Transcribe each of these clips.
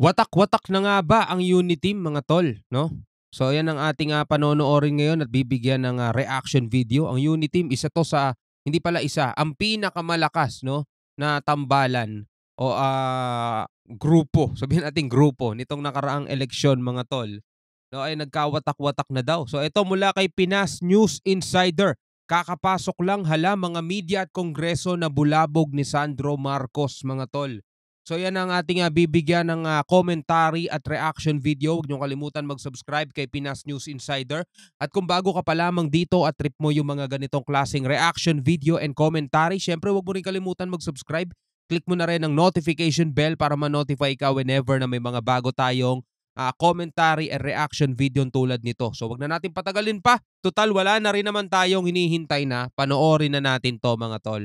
Watak-watak na nga ba ang Uniteam mga tol, 'no? So ayan ang ating, panonoorin ngayon at bibigyan ng, reaction video. Ang Uniteam isa 'to sa hindi pala isa, ang pinakamalakas 'no, na tambalan o, grupo, sabihin nating grupo nitong nakaraang eleksyon mga tol, 'no, ay nagkawatak-watak na daw. So ito mula kay Pinas News Insider, kakapasok lang hala mga media at kongreso na bulabog ni Sandro Marcos mga tol. So yan ang ating, bibigyan ng, commentary at reaction video. Huwag niyong kalimutan mag-subscribe kay Pinas News Insider. At kung bago ka pa lamang dito at trip mo yung mga ganitong klaseng reaction video and commentary, syempre huwag mo rin kalimutan mag-subscribe. Click mo na rin ang notification bell para ma-notify ka whenever na may mga bago tayong commentary and reaction video tulad nito. So wag na natin patagalin pa. Total wala na rin naman tayong hinihintay na. Panoorin na natin to mga tol.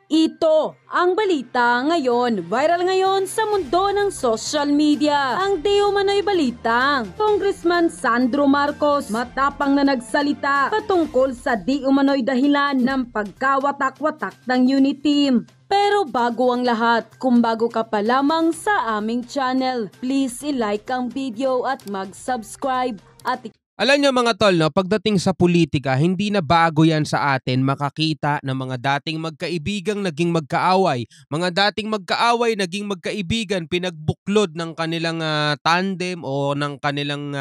Ito ang balita ngayon. Viral ngayon sa mundo ng social media. Ang di umano'y balitang Congressman Sandro Marcos matapang na nagsalita patungkol sa di umano'y dahilan ng pagkawatak-watak ng Uniteam. Pero bago ang lahat, kung bago ka pa lamang sa aming channel, please i-like ang video at mag-subscribe at Alam niyo mga tol, no, pagdating sa politika, hindi na bago yan sa atin makakita ng mga dating magkaibigang naging magkaaway. Mga dating magkaaway, naging magkaibigan, pinagbuklod ng kanilang tandem o ng kanilang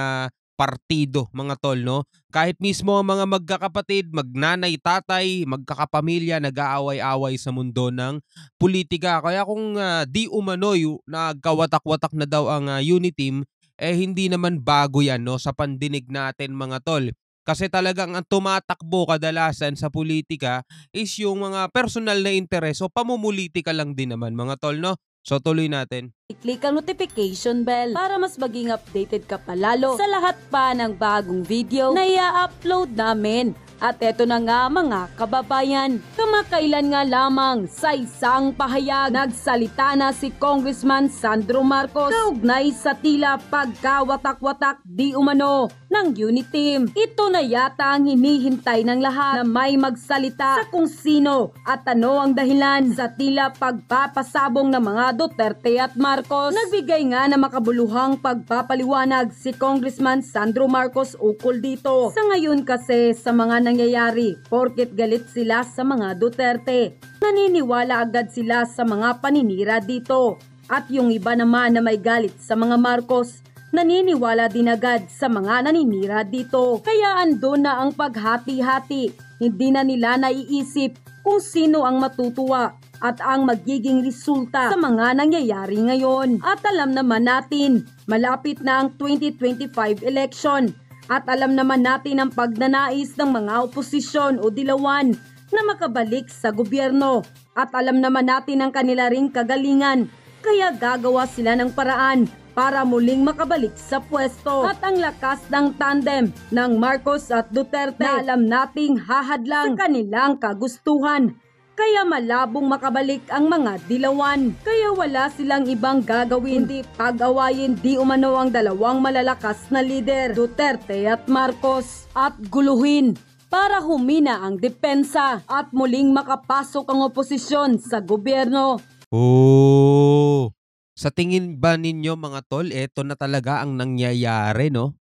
partido, mga tol. No? Kahit mismo ang mga magkakapatid, magnanay, tatay, magkakapamilya, nag-aaway-away sa mundo ng politika. Kaya kung di umano'y nagkawatak-watak na daw ang Uniteam, hindi naman bago yan 'no, sa pandinig natin mga tol. Kasi talagang ang tumatakbo kadalasan sa politika is yung mga personal na interes o pamumulitika lang din naman mga tol 'no. So tuloy natin. i-click ang notification bell para mas maging updated ka palalo sa lahat pa ng bagong video na i-upload namin. At eto na nga mga kababayan, kamakailan nga lamang sa isang pahayag, nagsalita na si Congressman Sandro Marcos kaugnay sa tila pagkawatak-watak di umano ng Uniteam. Ito na yata ang hinihintay ng lahat na may magsalita sa kung sino at ano ang dahilan sa tila pagpapasabong ng mga Duterte at Marcos. Nagbigay nga na makabuluhang pagpapaliwanag si Congressman Sandro Marcos ukol dito. Sa ngayon kasi sa mga nangyayari, porket galit sila sa mga Duterte, naniniwala agad sila sa mga paninira dito. At yung iba naman na may galit sa mga Marcos, naniniwala din agad sa mga naninira dito. Kaya andun na ang paghati-hati. Hindi na nila naiisip kung sino ang matutuwa at ang magiging resulta sa mga nangyayari ngayon. At alam naman natin, malapit na ang 2025 election. At alam naman natin ang pagnanais ng mga oposisyon o dilawan na makabalik sa gobyerno. At alam naman natin ang kanila ring kagalingan, kaya gagawa sila ng paraan para muling makabalik sa pwesto. At ang lakas ng tandem ng Marcos at Duterte na alam nating hahadlang sa kanilang kagustuhan. Kaya malabong makabalik ang mga dilawan. Kaya wala silang ibang gagawin kundi pag-awayin di umano ang dalawang malalakas na lider, Duterte at Marcos, at guluhin para humina ang depensa at muling makapasok ang oposisyon sa gobyerno. Oh! Sa tingin ba ninyo mga tol, eto na talaga ang nangyayari no?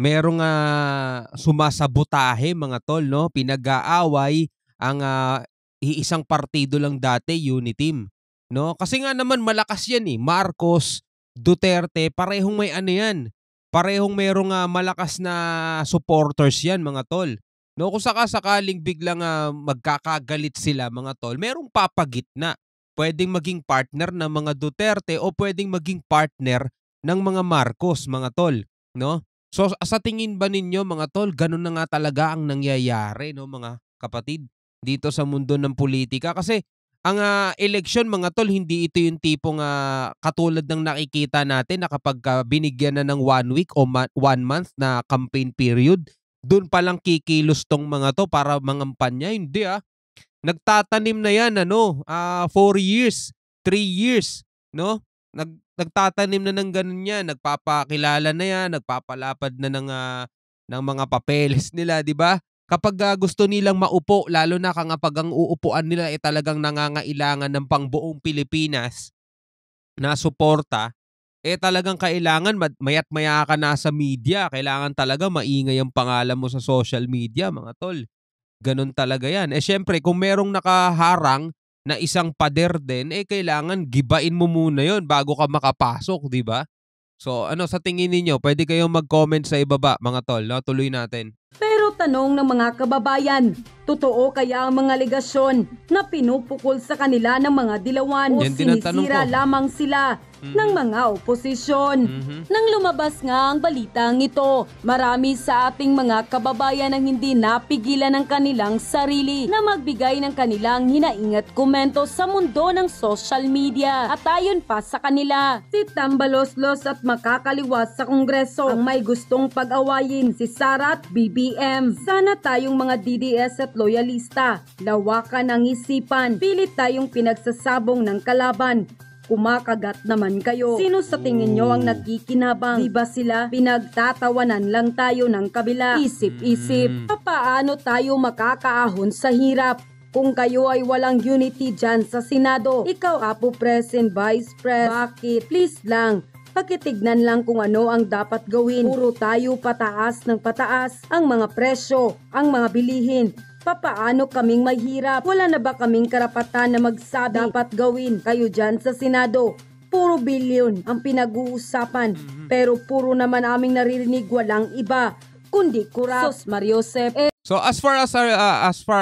Merong sumasabotahe mga tol no, pinag-aaway ang iisang partido lang dati, Uniteam. No? Kasi nga naman malakas yan eh. Marcos, Duterte, parehong may ano yan. Parehong merong malakas na supporters yan mga tol. No? Kung sakasakaling biglang magkakagalit sila mga tol, merong papagitna. Pwedeng maging partner ng mga Duterte o pwedeng maging partner ng mga Marcos mga tol. No? So sa tingin ba ninyo mga tol, ganun na nga talaga ang nangyayari no mga kapatid? Dito sa mundo ng politika kasi ang eleksyon mga tol hindi ito yung tipong katulad ng nakikita natin na kapag binigyan na ng 1 week o 1 month na campaign period, doon pa lang kikilos tong mga to para mangampanya. Hindi nagtatanim na yan 4 years, 3 years, no? Nagtatanim na ng ganun yan, nagpapakilala na yan, nagpapalapad na ng mga papeles nila, di ba? Kapag gusto nilang maupo, lalo na kapag ang uupuan nila ay talagang nangangailangan ng pangbuong Pilipinas na suporta, talagang kailangan maya't maya ka na sa media. Kailangan talaga maingay ang pangalan mo sa social media, mga tol. Ganun talaga yan. Siyempre, kung merong nakaharang na isang pader din, kailangan gibain mo muna yon bago ka makapasok, di ba? So, ano sa tingin ninyo? Pwede kayong mag-comment sa ibaba, mga tol. No? Tuloy natin. Pero tanong ng mga kababayan, totoo kaya ang mga legasyon na pinupukol sa kanila ng mga dilawan o Yan din ang tanong sinisira ko. lamang sila ng mga oposisyon? Nang lumabas nga ang balitang ito, marami sa ating mga kababayan ang hindi napigilan ng kanilang sarili na magbigay ng kanilang hinaing at komento sa mundo ng social media. At ayon pa sa kanila, si Tambaloslos at makakaliwas sa Kongreso ang may gustong pag-awayin si Sara at BBM. Sana tayong mga DDS at loyalista, lawakan ang isipan, pilit tayong pinagsasabong ng kalaban. Kumakagat naman kayo. Sino sa tingin nyo ang nagkikinabang? Di ba sila? Pinagtatawanan lang tayo ng kabila. Isip-isip. Paano tayo makakaahon sa hirap? Kung kayo ay walang unity dyan sa Senado, ikaw Apo President, Vice Pres, bakit? Please lang, pakitignan lang kung ano ang dapat gawin. Puro tayo pataas ng pataas ang mga presyo, ang mga bilihin. Papaano kaming mahirap? Wala na ba kaming karapatan na magsabi dapat gawin kayo dyan sa Senado? Puro bilyon ang pinag-uusapan, pero puro naman aming naririnig walang iba, kundi kurap. Sos Mariosep. So as far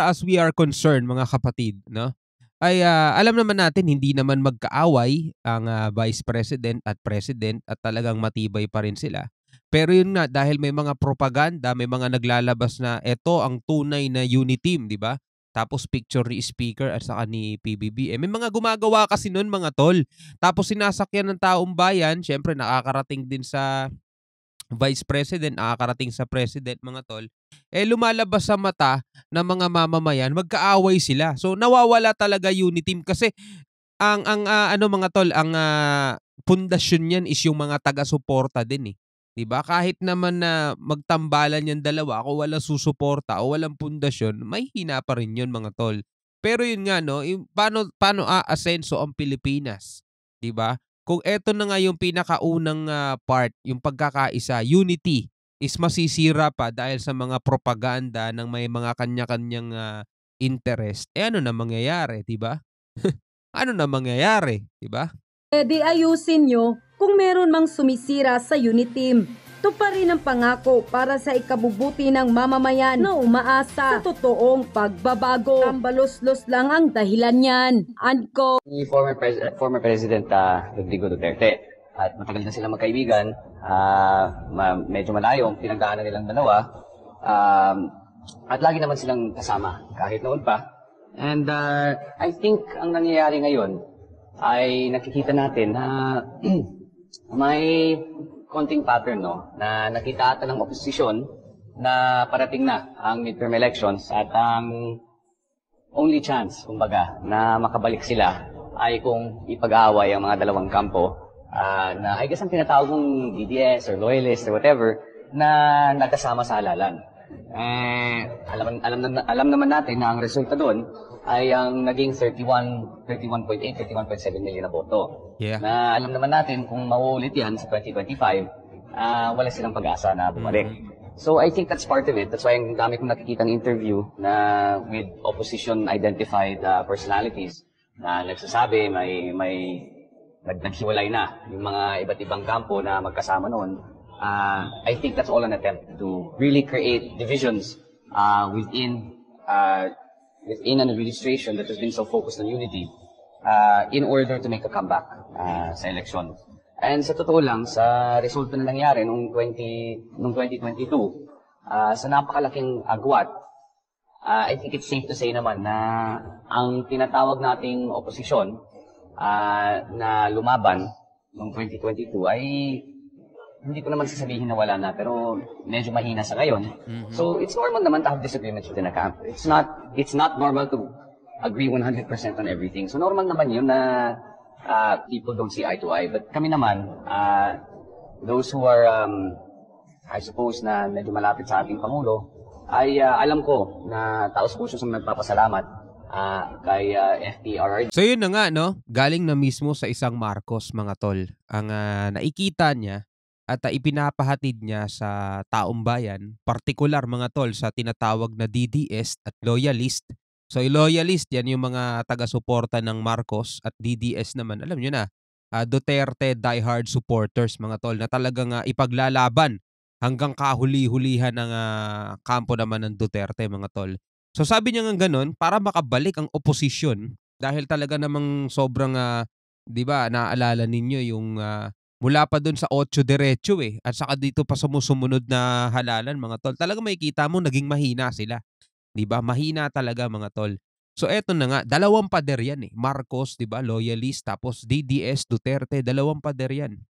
as we are concerned, mga kapatid, no? Ay alam naman natin hindi naman magkaaway ang Vice President at President at talagang matibay pa rin sila. Pero yun nga, dahil may mga propaganda, may mga naglalabas na eto ang tunay na uniteam, di ba? Tapos picture ni Speaker at saka ni PBBM. May mga gumagawa kasi nun, mga tol. Tapos sinasakyan ng taong bayan, syempre nakakarating din sa Vice President, nakakarating sa President, mga tol. Lumalabas sa mata ng mga mamamayan, magkaaway sila. So nawawala talaga uniteam kasi ano mga tol, ang pundasyon niyan is yung mga taga-suporta din eh. 'Di ba? Kahit naman na magtambalan yung dalawa, kung walang susuporta o walang pundasyon, mahihina pa rin 'yun, mga tol. Pero 'yun nga, no, yung paano aasenso ang Pilipinas, 'di ba? Kung eto na nga yung pinakaunang part, yung pagkakaisa, unity, is masisira pa dahil sa mga propaganda ng may mga kanya-kanyang interest. Ano na mangyayari, 'di ba? Ano na mangyayari, 'di ba? Di ayusin nyo kung meron mang sumisira sa uniteam. Tuparin ang pangako para sa ikabubuti ng mamamayan na umaasa sa totoong pagbabago. Tambaloslos lang ang dahilan niyan. Anko. Ni former President Rodrigo Duterte. At matagal na silang magkaibigan. Medyo malayo ang pinagdaanan nilang dalawa. At lagi naman silang kasama kahit noon pa. And I think ang nangyayari ngayon ay nakikita natin na may konting pattern, no? Na nakita ata ng oposisyon na parating na ang midterm elections at ang only chance, kumbaga, na makabalik sila ay kung ipag-aaway ang mga dalawang kampo na I guess ang tinatawag ng DDS or loyalist or whatever na nagkasama sa halalan. Alam naman natin na ang resulta doon ay ang naging 31.8, 31.7 million na boto. Yeah. Na alam naman natin kung mauulit yan sa 2025, wala silang pag-asa na bumalik. So I think that's part of it. That's why ang dami kong nakikita ng interview na with opposition identified personalities na nagsasabi may naghiwalay na yung mga iba't ibang kampo na magkasama noon. I think that's all an attempt to really create divisions within an administration that has been so focused on unity in order to make a comeback sa election. And sa totoo lang, sa resulta na nangyari noong 2022, sa napakalaking agwat, I think it's safe to say naman na ang tinatawag nating oposisyon na lumaban noong 2022 ay hindi ko naman sasabihin na wala na, pero medyo mahina sa ngayon. So it's normal naman to have disagreements within a camp. It's not normal to agree 100% on everything. So normal naman yun na people don't see eye to eye. But kami naman, those who are, I suppose, na medyo malapit sa ating Pangulo, ay alam ko na taos puso sa nagpapasalamat FPRRD. So yun na nga, no? Galing na mismo sa isang Marcos, mga tol. Ang nakikita niya at ipinapahatid niya sa taong bayan, partikular mga tol sa tinatawag na DDS at loyalist. So yung loyalist, yan yung mga taga-suporta ng Marcos, at DDS naman, alam nyo na, Duterte diehard supporters mga tol, na talagang ipaglalaban hanggang kahuli-hulihan ng kampo naman ng Duterte mga tol. So sabi niya nga ganun para makabalik ang oposisyon, dahil talaga namang sobrang 'di ba, naaalala ninyo yung mula pa dun sa 8 diretso at saka dito pa sumusunod na halalan mga tol. Talagang makikita mo naging mahina sila, 'di ba? Mahina talaga mga tol. So eto na nga, dalawang pader yan Marcos, 'di ba, loyalist, tapos DDS, Duterte, dalawang pader yan.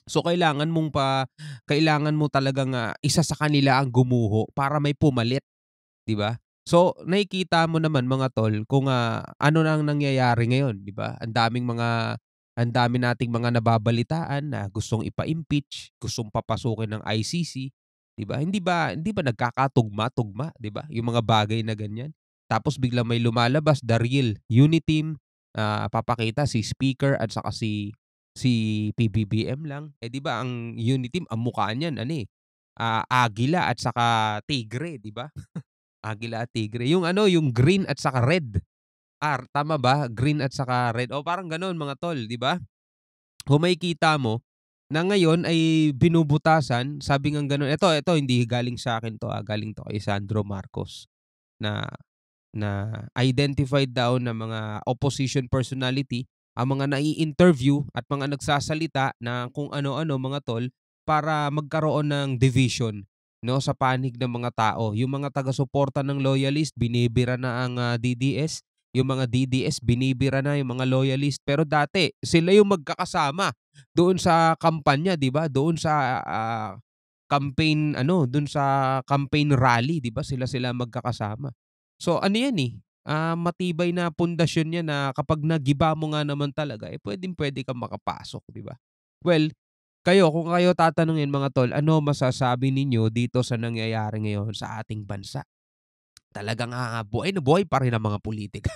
So kailangan mo talagang isa sa kanila ang gumuho para may pumalit, 'di ba? So nakikita mo naman mga tol kung ano nang nangyayari ngayon, 'di ba? Ang dami nating mga nababalitaan na gustong ipa-impeach, gustong papasukin ng ICC, 'di ba? Hindi ba nagkakatugma-tugma, 'di ba? Yung mga bagay na ganyan. Tapos biglang may lumalabas, the real Uniteam, papakita si Speaker at saka si PBBM lang. 'Di ba ang Uniteam ang mukha niyan agila at saka tigre, 'di ba? Agila at tigre. Yung yung green at saka red. Tama ba? Green at saka red. O parang gano'n mga tol, 'di ba? Kung makikita mo na ngayon ay binubutasan, sabi ng gano'n. Ito hindi galing sa akin 'to, galing 'to kay Sandro Marcos, na na identified daw na mga opposition personality ang mga nai-interview at mga nagsasalita na kung ano-ano mga tol, para magkaroon ng division, no, sa panig ng mga tao. Yung mga taga-suporta ng loyalist binibira na ang DDS, yung mga DDS binibira na yung mga loyalist. Pero dati sila yung magkakasama doon sa kampanya, 'di ba? Doon sa doon sa campaign rally, 'di ba? Sila magkakasama. So ano 'yan matibay na pundasyon 'yan na kapag nagiba mo nga naman talaga, puwedeng-puwede kang makapasok, 'di ba? Well, kung kayo tatanungin mga tol, ano masasabi ninyo dito sa nangyayari ngayon sa ating bansa? Talagang buhay na buhay pa rin ang mga pulitika,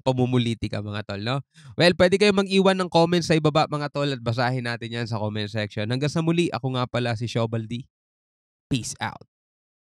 pamumulitika mga tol, no? Well, puwede kayong mag-iwan ng comments sa ibaba mga tol, at basahin natin 'yan sa comment section. Hanggang sa muli, ako nga pala si Shobaldi. Peace out.